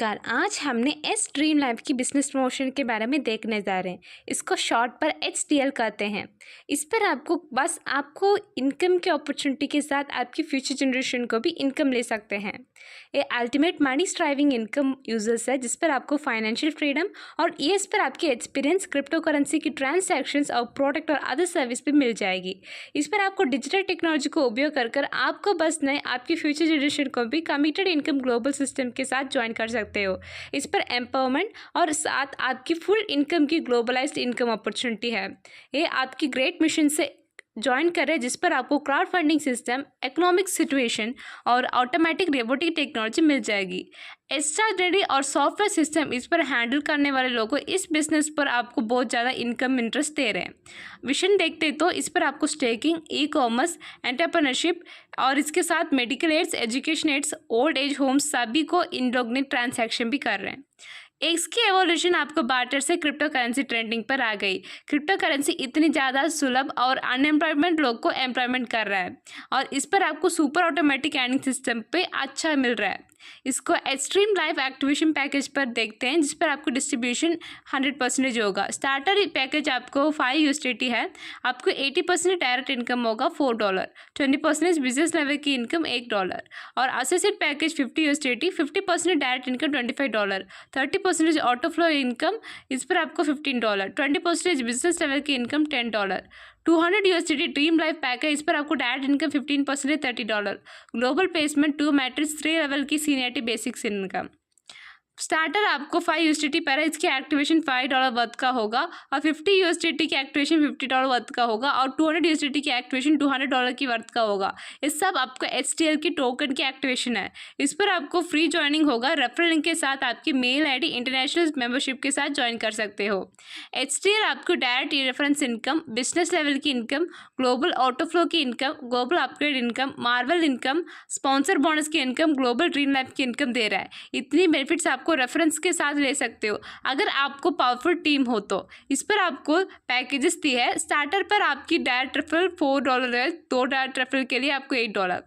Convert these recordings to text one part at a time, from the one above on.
नमस्कार। आज हमने एस ड्रीम लाइफ की बिजनेस प्रमोशन के बारे में देखने जा रहे हैं। इसको शॉर्ट पर HDL कहते हैं। इस पर आपको इनकम की अपॉर्चुनिटी के साथ आपकी फ्यूचर जनरेशन को भी इनकम ले सकते हैं। ये ultimate money striving income users है जिस पर आपको फाइनेंशियल फ्रीडम और इस पर आपकी एक्सपीरियंस क्रिप्टो करेंसी की ट्रांजैक्शंस और प्रोडक्ट और अदर सर्विस भी मिल जाएगी। इस पर आपको डिजिटल टेक्नोलॉजी को उपयोग कर आपको बस नहीं आपकी फ्यूचर जनरेशन को भी कमिटेड इनकम ग्लोबल सिस्टम के साथ ज्वाइन कर सकते हो। इस पर एम्पावरमेंट और साथ आपकी फुल इनकम की ग्लोबलाइज्ड इनकम अपॉर्चुनिटी है। ये आपकी ग्रेट मिशन से ज्वाइन करें जिस पर आपको crowd funding system, economic situation और ऑटोमेटिक रोबोटिक टेक्नोलॉजी मिल जाएगी। एक्स्ट्रा रेडी और सॉफ्टवेयर सिस्टम इस पर हैंडल करने वाले लोगों इस बिजनेस पर आपको बहुत ज़्यादा इनकम इंटरेस्ट दे रहे हैं। विजन देखते तो इस पर आपको स्टेकिंग, ई-कॉमर्स, एंटरप्रेन्योरशिप और इसके साथ medical aids, education aids, old age homes सभी को इंडोगनेट ट्रांजैक्शन भी कर रहे हैं। इसकी एवोल्यूशन आपको बार्टर से क्रिप्टो करेंसी ट्रेंडिंग पर आ गई। क्रिप्टो करेंसी इतनी ज़्यादा सुलभ और अनएम्प्लॉयमेंट लोग को एम्प्लॉयमेंट कर रहा है और इस पर आपको सुपर ऑटोमेटिक अर्निंग सिस्टम पे अच्छा मिल रहा है। इसको एक्सट्रीम लाइफ एक्टिवेशन पैकेज पर देखते हैं जिस पर आपको डिस्ट्रीब्यूशन 100% होगा। स्टार्टर पैकेज आपको 5 USDT है। आपको 80% डायरेक्ट इनकम होगा $4, 20% बिजनेस लेवल की इनकम $1 और associate package 50 USDT, 50% direct income $25, 30% auto flow income इस पर आपको $15, 20% बिजनेस लेवल की income $10, 200 USDT dream life package इस पर आपको direct income 15% $30, global placement 2 matrix 3 level की सीनियरिटी बेसिक्स इनकम। स्टार्टर आपको 5 USDT पर है, इसकी एक्टिवेशन $5 वर्थ का होगा और 50 USDT की एक्टिवेशन $50 वर्थ का होगा और 200 USDT की एक्टिवेशन $200 की वर्थ का होगा। ये सब आपको HDL की टोकन की एक्टिवेशन है। इस पर आपको फ्री ज्वाइनिंग होगा। रेफरल लिंक के साथ आपकी मेल ID इंटरनेशनल मेंबरशिप के साथ ज्वाइन कर सकते हो। HDL आपको direct reference income, business level की इनकम, ग्लोबल ऑटो फ्लो की income, global upgrade income, Marvel income, sponsor bonus की इनकम, ग्लोबल ड्रीम लाइफ की इनकम दे रहा है। इतनी बेनिफिट्स आपको रेफरेंस के साथ ले सकते हो अगर आपको पावरफुल टीम हो तो। इस पर आपको पैकेजेस दी है। स्टार्टर पर आपकी डायरेक्ट रेफरल $4 है, 2 डायरेक्ट रेफरल के लिए आपको $8।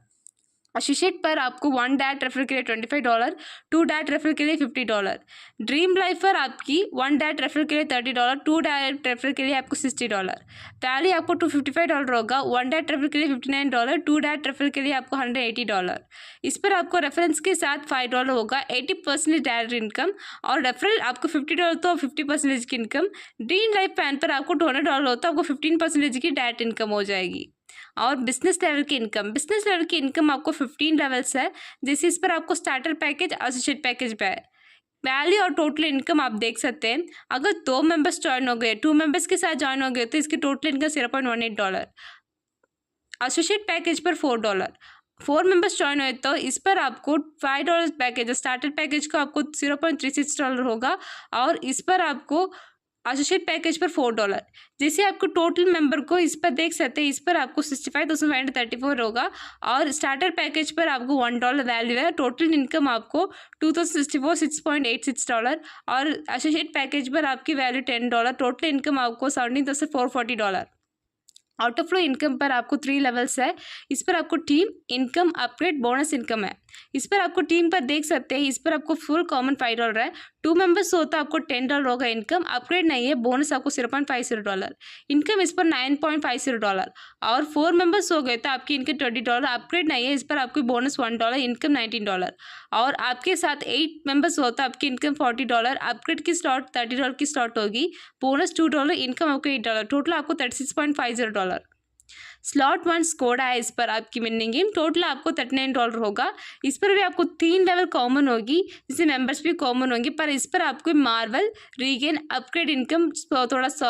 एसोसिएट पर आपको 1 डायरेक्ट रेफरल के लिए $25, 2 डायरेक्ट रेफरल के लिए $50। ड्रीम लाइफ पर आपकी 1 डायरेक्ट रेफरल के लिए $30, 2 डायरेक्ट रेफरल के लिए आपको $60। वैल्यू आपको $255 होगा। 1 डायरेक्ट रेफरल के लिए $59, 2 डायरेक्ट रेफरल के लिए आपको $180। इस पर आपको रेफरेंस के साथ $5 होगा, 80% डायरेक्ट इनकम और रेफरल आपको $50 तो 50% की इनकम। ड्रीम लाइफ प्लान पर आपको $200 होता है, आपको 15% की डायरेक्ट इनकम हो जाएगी। और बिजनेस लेवल की इनकम आपको 15 लेवल्स है। जैसे इस पर आपको स्टार्टर पैकेज, एसोसिएट पैकेज पे है। वैल्यू और टोटल इनकम आप देख सकते हैं। अगर 2 मेंबर्स ज्वाइन हो गए, 2 मेंबर्स के साथ ज्वाइन हो गए तो इसकी टोटल इनकम $0.18। एसोसिएट पैकेज पर $4, 4 मेंबर्स ज्वाइन हुए तो इस पर आपको $5 पैकेज, स्टार्टर पैकेज को आपको $0.36 होगा और इस पर आपको एसोसिएट पैकेज पर $4। जैसे आपको टोटल मेंबर को इस पर देख सकते हैं, इस पर आपको 65,134 होगा और स्टार्टर पैकेज पर आपको $1 वैल्यू है। टोटल इनकम आपको 2064, $6.86 और एसोसिएट पैकेज पर आपकी वैल्यू $10। टोटल इनकम आपको $17,440। ऑटो फ्लो इनकम पर आपको 3 लेवल्स है। इस पर आपको team income, upgrade, bonus income है। इस पर आपको टीम पर देख सकते हैं, इस पर आपको फुल कॉमन $5 है। 2 मेंबर्स हो तो आपको $10 होगा इनकम, अपग्रेड नहीं है, बोनस आपको $0.50। इनकम इस पर $9.50 और 4 मेंबर्स हो गए तो आपकी इनकम $20, अपग्रेड नहीं है, इस पर आपकी बोनस $1, इनकम $19 और आपके साथ 8 मेंबर्स हो तो आपकी इनकम $40, अपग्रेड की स्लॉट $30 की स्लॉट होगी, बोनस $2, इनकम आपको $8, टोटल आपको $36.50। स्लॉट 1 स्कोडा है। इस पर आपकी विनिंग गेम टोटल आपको $39 होगा। इस पर भी आपको 3 लेवल कॉमन होगी, जिससे मेंबर्स भी कॉमन होंगे, पर इस पर आपको मार्वल, रीगेन, अपग्रेड इनकम थोड़ा सा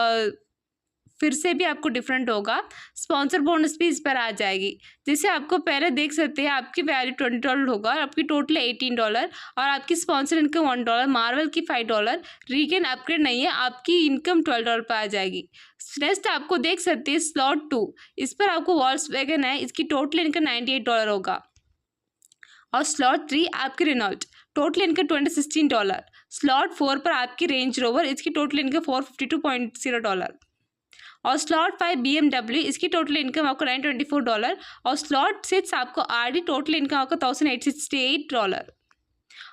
फिर से भी आपको डिफरेंट होगा। स्पॉन्सर बोनस भी इस पर आ जाएगी। जैसे आपको पहले देख सकते हैं, आपकी वैल्यू $20 होगा और आपकी टोटल $18 और आपकी स्पॉन्सर इनकम $1, मार्वल की $5, रीगेन अपग्रेड नहीं है, आपकी इनकम $12 पर आ जाएगी। नेक्स्ट आपको देख सकते हैं स्लॉट 2, इस पर आपको वॉल्क्सवैगन है, इसकी टोटल इनकम $98 होगा और स्लॉट 3 आपकी रेनॉल्ट, टोटल इनकम $216। स्लॉट 4 पर आपकी रेंज रोवर, इसकी टोटल इनकम $452.0 और स्लॉट 5 BMW, इसकी टोटल इनकम आपको $924 और स्लॉट 6 आपको RD, टोटल इनकम आपको $1,868।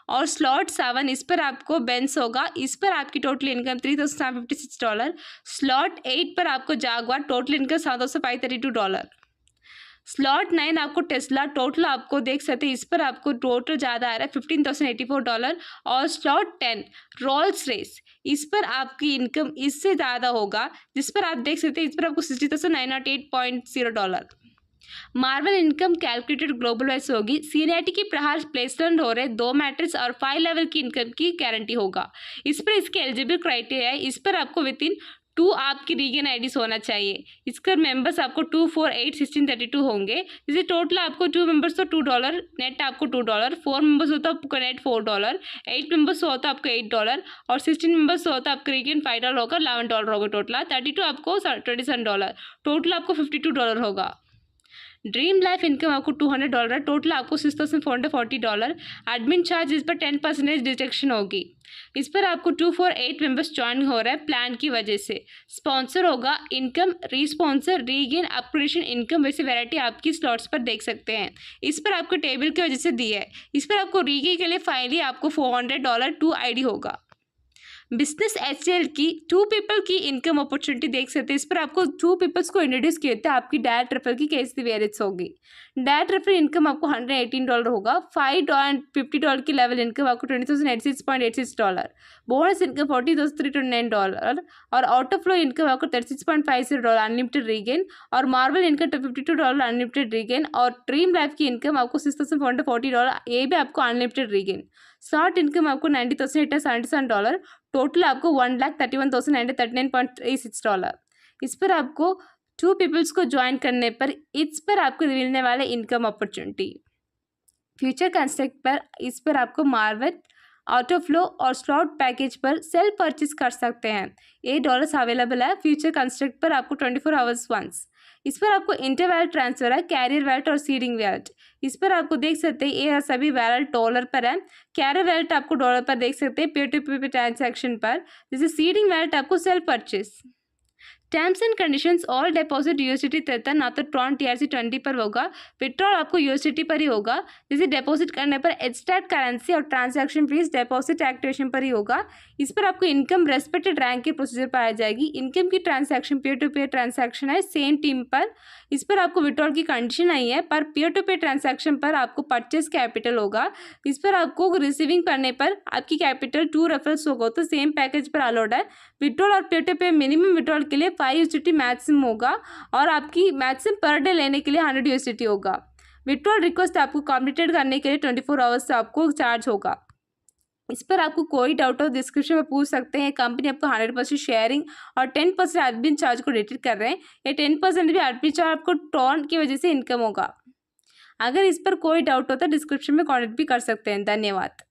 और स्लॉट 7 इस पर आपको बेंस होगा, इस पर आपकी टोटल इनकम $3,756। स्लॉट 8 पर आपको जागवार, टोटल इनकम $7,532। स्लॉट 9 आपको टेस्ला, टोटल आपको देख सकते हैं इस पर आपको टोटल ज़्यादा आ रहा है $15,084। और स्लॉट 10 रोल्स रेस, इस पर आपकी इनकम इससे ज़्यादा होगा, जिस पर आप देख सकते हैं इस पर आपको $60,908.0। Marvel income calculated global wise होगी। सीएनआईटी की प्रहार प्लेसमेंट हो रहे 2 मैट्रिक्स और 5 लेवल की इनकम की गारंटी होगा। इस पर इसके एलिजिबल क्राइटेरिया है, इस पर आपको विद इन 2 आपकी रीजन आईडीज होना चाहिए। इसका मेंबर्स आपको 2, 4, 8, 16, 32 होंगे। जैसे टोटल आपको 2 मेंबर्स तो $2, नेट आपको $2, 4 मेंबर्स होता है आपको नेट $4, 8 मेंबर्स होता है आपको $8 और 16 मेंबर्स होता है आपका रीजन $5 होगा, $11 होगा टोटल। 32 आपको $27, टोटल आपको $52 होगा। ड्रीम लाइफ इनकम आपको $200, टोटल आपको $6,440। एडमिन चार्ज इस पर 10% डिडक्शन होगी। इस पर आपको 2, 4, 8 मेंबर्स ज्वाइन हो रहा है प्लान की वजह से। स्पॉन्सर होगा इनकम, रीस्पॉन्सर, रीगेन, अपग्रेडेशन इनकम, वैसे वैरायटी आपकी स्लॉट्स पर देख सकते हैं। इस पर आपको टेबल की वजह से दिया है। इस पर आपको रीगे के लिए फाइनली आपको $400 2 ID होगा। बिजनेस HCL की 2 पीपल की इनकम अपॉर्चुनिटी देख सकते हैं। इस पर आपको 2 पीपल्स को इंट्रोड्यूस किए थे, आपकी डायरेक्ट रेफरल की कैसी वेरियस होगी। डायरेक्ट रेफरल इनकम आपको $118 होगा। $550 की लेवल इनकम आपको $20,086.86। बोनस इनकम $40,329 और आउट ऑफ फ्लो इनकम आपको $36.50 अनलिमिटेड रीगेन और मार्वल इनकम $52 अनलिमिटेड रीगेन और ड्रीम लाइफ की इनकम आपको $6,440, ये भी आपको अनलिमिटेड रीगेन। शॉर्ट इनकम आपको $90,877, टोटल आपको $1,31,939.36। इस पर आपको 2 पीपल्स को ज्वाइन करने पर इस पर आपको मिलने वाले इनकम अपॉर्चुनिटी। फ्यूचर कंस्ट्रक्ट पर इस पर आपको मार्वल, ऑटो फ्लो और स्लॉट पैकेज पर सेल परचेज कर सकते हैं। $8 अवेलेबल है। फ्यूचर कंस्ट्रक्ट पर आपको 24 आवर्स वंस। इस पर आपको इंटर वैलेट ट्रांसफर है, कैरियर वैलेट और सीडिंग वैलेट। इस पर आपको देख सकते हैं ये सभी वैलेट डॉलर पर है। कैरियर वैलेट आपको डॉलर पर देख सकते हैं, पीयर टू पीयर ट्रांजैक्शन पर। जैसे सीडिंग वैलेट आपको cell purchase. Terms and conditions, all deposit USDT रहता है, ना तो ट्रॉन TRC20 पर होगा। विड्रॉल आपको यूएसडीटी पर ही होगा। जैसे डिपॉजिट करने पर एचस्टैट करेंसी और ट्रांजैक्शन फीस डिपॉजिट एक्टिवेशन पर ही होगा। इस पर आपको इनकम रेस्पेक्टेड रैंक की प्रोसीजर पाई जाएगी। इनकम की transaction peer to peer transaction है सेम टीम पर। इस पर आपको विड्रॉल की कंडीशन नहीं है, पर पीयर टू पीयर ट्रांजैक्शन पर आपको परचेज कैपिटल होगा। इस पर आपको रिसीविंग करने पर आपकी कैपिटल 2 रेफरल्स होगा, तो सेम पैकेज पर अलाउड है। विड्रॉल और peer to peer minimum withdrawal के लिए 5 USDT मैक्सिमम होगा और आपकी मैक्सिमम पर डे लेने के लिए 100 USDT होगा। विड्रॉल रिक्वेस्ट आपको कंप्लीटेड करने के लिए 24 आवर्स से आपको चार्ज होगा। इस पर आपको कोई डाउट हो डिस्क्रिप्शन में पूछ सकते हैं। कंपनी आपको 100% शेयरिंग और 10% एडमिन चार्ज को डिटेक्ट कर रहे हैं। ये 10% भी एडमिन चार्ज आपको टॉन की वजह से इनकम होगा। अगर इस पर कोई डाउट हो तो डिस्क्रिप्शन में कॉन्टेक्ट भी कर सकते हैं। धन्यवाद।